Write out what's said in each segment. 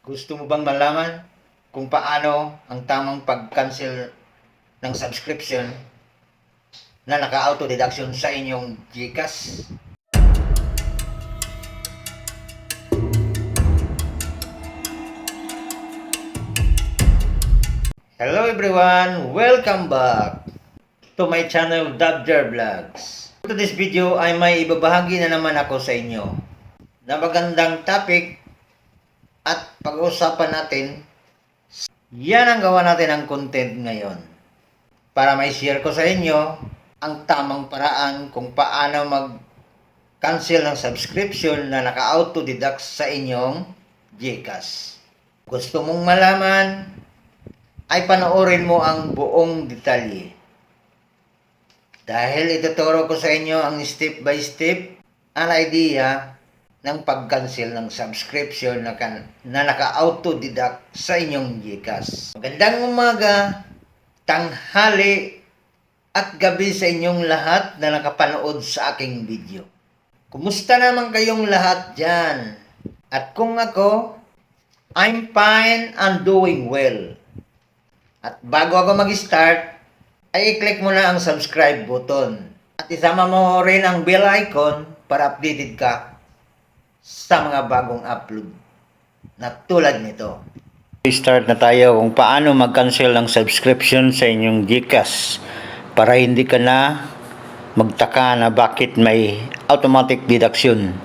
Gusto mo bang malaman kung paano ang tamang pag-cancel ng subscription na naka-auto deduction sa inyong GCash? Hello everyone! Welcome back to my channel, Dabjar Vlogs. To this video ay may ibabahagi na naman ako sa inyo na magandang topic at pag-uusapan natin. Yan ang gawa natin ng content ngayon para may share ko sa inyo ang tamang paraan kung paano mag-cancel ng subscription na naka-auto deduct sa inyong GCash. Gusto mong malaman ay panoorin mo ang buong detalye. Dahil ituturo ko sa inyo ang step by step ang idea ng pag-cancel ng subscription na naka-auto deduct sa inyong GCash. Magandang umaga, tanghali, at gabi sa inyong lahat na nakapanood sa aking video. Kumusta naman kayong lahat dyan? At kung ako, I'm fine and doing well. At bago ako mag-start, ay i-click mo na ang subscribe button. At isama mo rin ang bell icon para updated ka sa mga bagong upload na tulad nito. Start na tayo kung paano mag-cancel ng subscription sa inyong GCash para hindi ka na magtaka na bakit may automatic deduction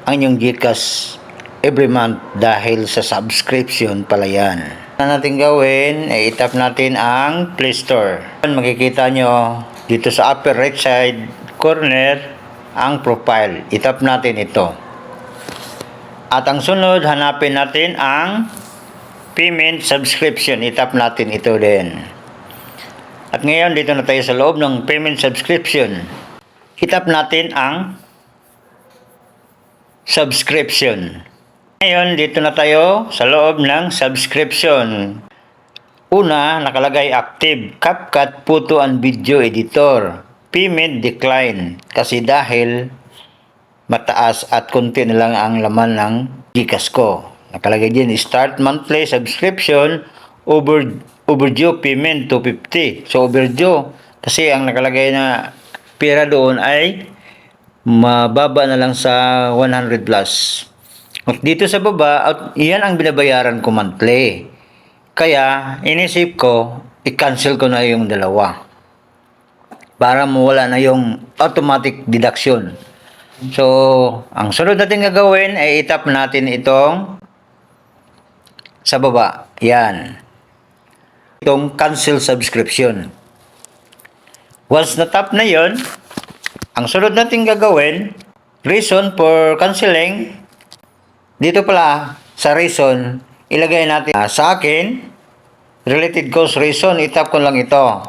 ang inyong GCash every month dahil sa subscription pala yan. Na natin gawin ay itap natin ang Play Store. Makikita nyo dito sa upper right side corner ang profile. Itap natin ito. At ang sunod, hanapin natin ang payment subscription. Itap natin ito din. At ngayon, dito na tayo sa loob ng payment subscription. Itap natin ang subscription. Ngayon, dito na tayo sa loob ng subscription. Una, nakalagay active, CapCut Photo and Video Editor. Payment decline. Kasi dahil mataas at konti na lang ang laman ng GCash ko. Nakalagay din, start monthly subscription, overdue payment 250. So, overdue. Kasi ang nakalagay na pera doon ay mababa na lang sa 100 plus. At dito sa baba, iyan ang binabayaran ko monthly. Kaya, inisip ko, i-cancel ko na yung dalawa. Para mawala na yung automatic deduction. So, ang sunod natin gagawin ay itap natin itong sa baba. Yan. Itong cancel subscription. Once na-tap na yon, ang sunod natin gagawin, reason for canceling. Dito pala, sa reason, ilagay natin sa akin, related cause reason, itap ko lang ito.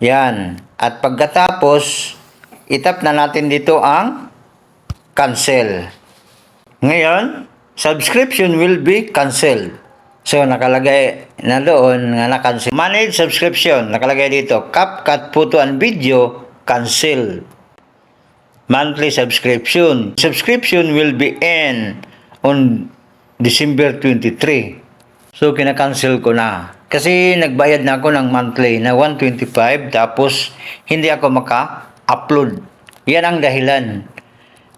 Yan. At pagkatapos, itap na natin dito ang cancel. Ngayon, subscription will be canceled. So, nakalagay na doon nga na-cancel. Manage subscription. Nakalagay dito, CapCut Photo and Video, cancel. Monthly subscription. Subscription will be end on December 23. So, kinakancel ko na. Kasi nagbayad na ako ng monthly na 125 tapos hindi ako maka-upload. Yan ang dahilan.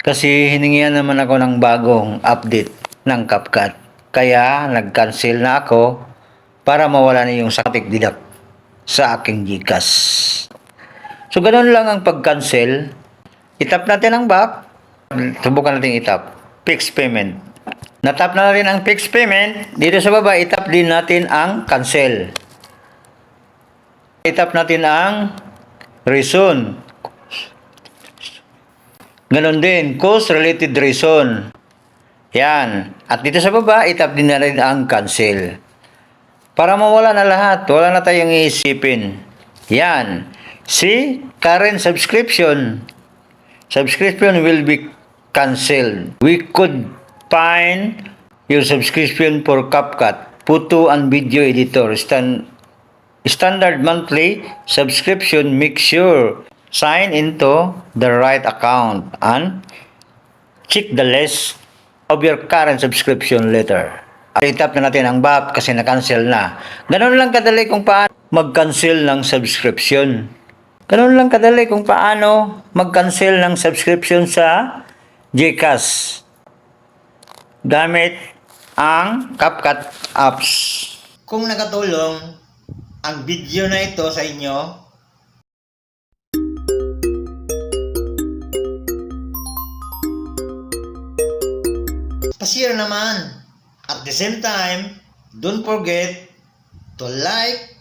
Kasi hiningihan naman ako ng bagong update ng CapCut. Kaya nag-cancel na ako para mawala na yung automatic deduct sa aking GCash. So, ganun lang ang pag-cancel. Itap natin ang back. Subukan natin itap. Fixed payment. Natap na rin ang fixed payment. Dito sa baba, itap din natin ang cancel. Itap natin ang reason. Ganon din, cost-related reason. Yan. At dito sa baba, itap din na rin ang cancel. Para mawala na lahat, wala na tayong iisipin. Yan. See, current subscription. Subscription will be canceled. We could find your subscription for CapCut Photo and Video Editor. Standard monthly subscription. Make sure sign into the right account and check the list of your current subscription later. I-tap na natin ang BAP kasi na-cancel na. Ganun lang kadali kung paano mag-cancel ng subscription. Ganun lang kadali kung paano mag-cancel ng subscription sa GCash gamit ang CapCut apps. Kung nakatulong ang video na ito sa inyo, pa-share naman. At the same time, don't forget to like,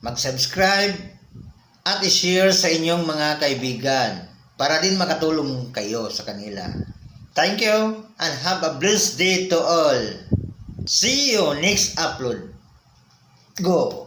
mag-subscribe, at i-share sa inyong mga kaibigan para din makatulong kayo sa kanila. Thank you and have a blessed day to all. See you next upload. Go!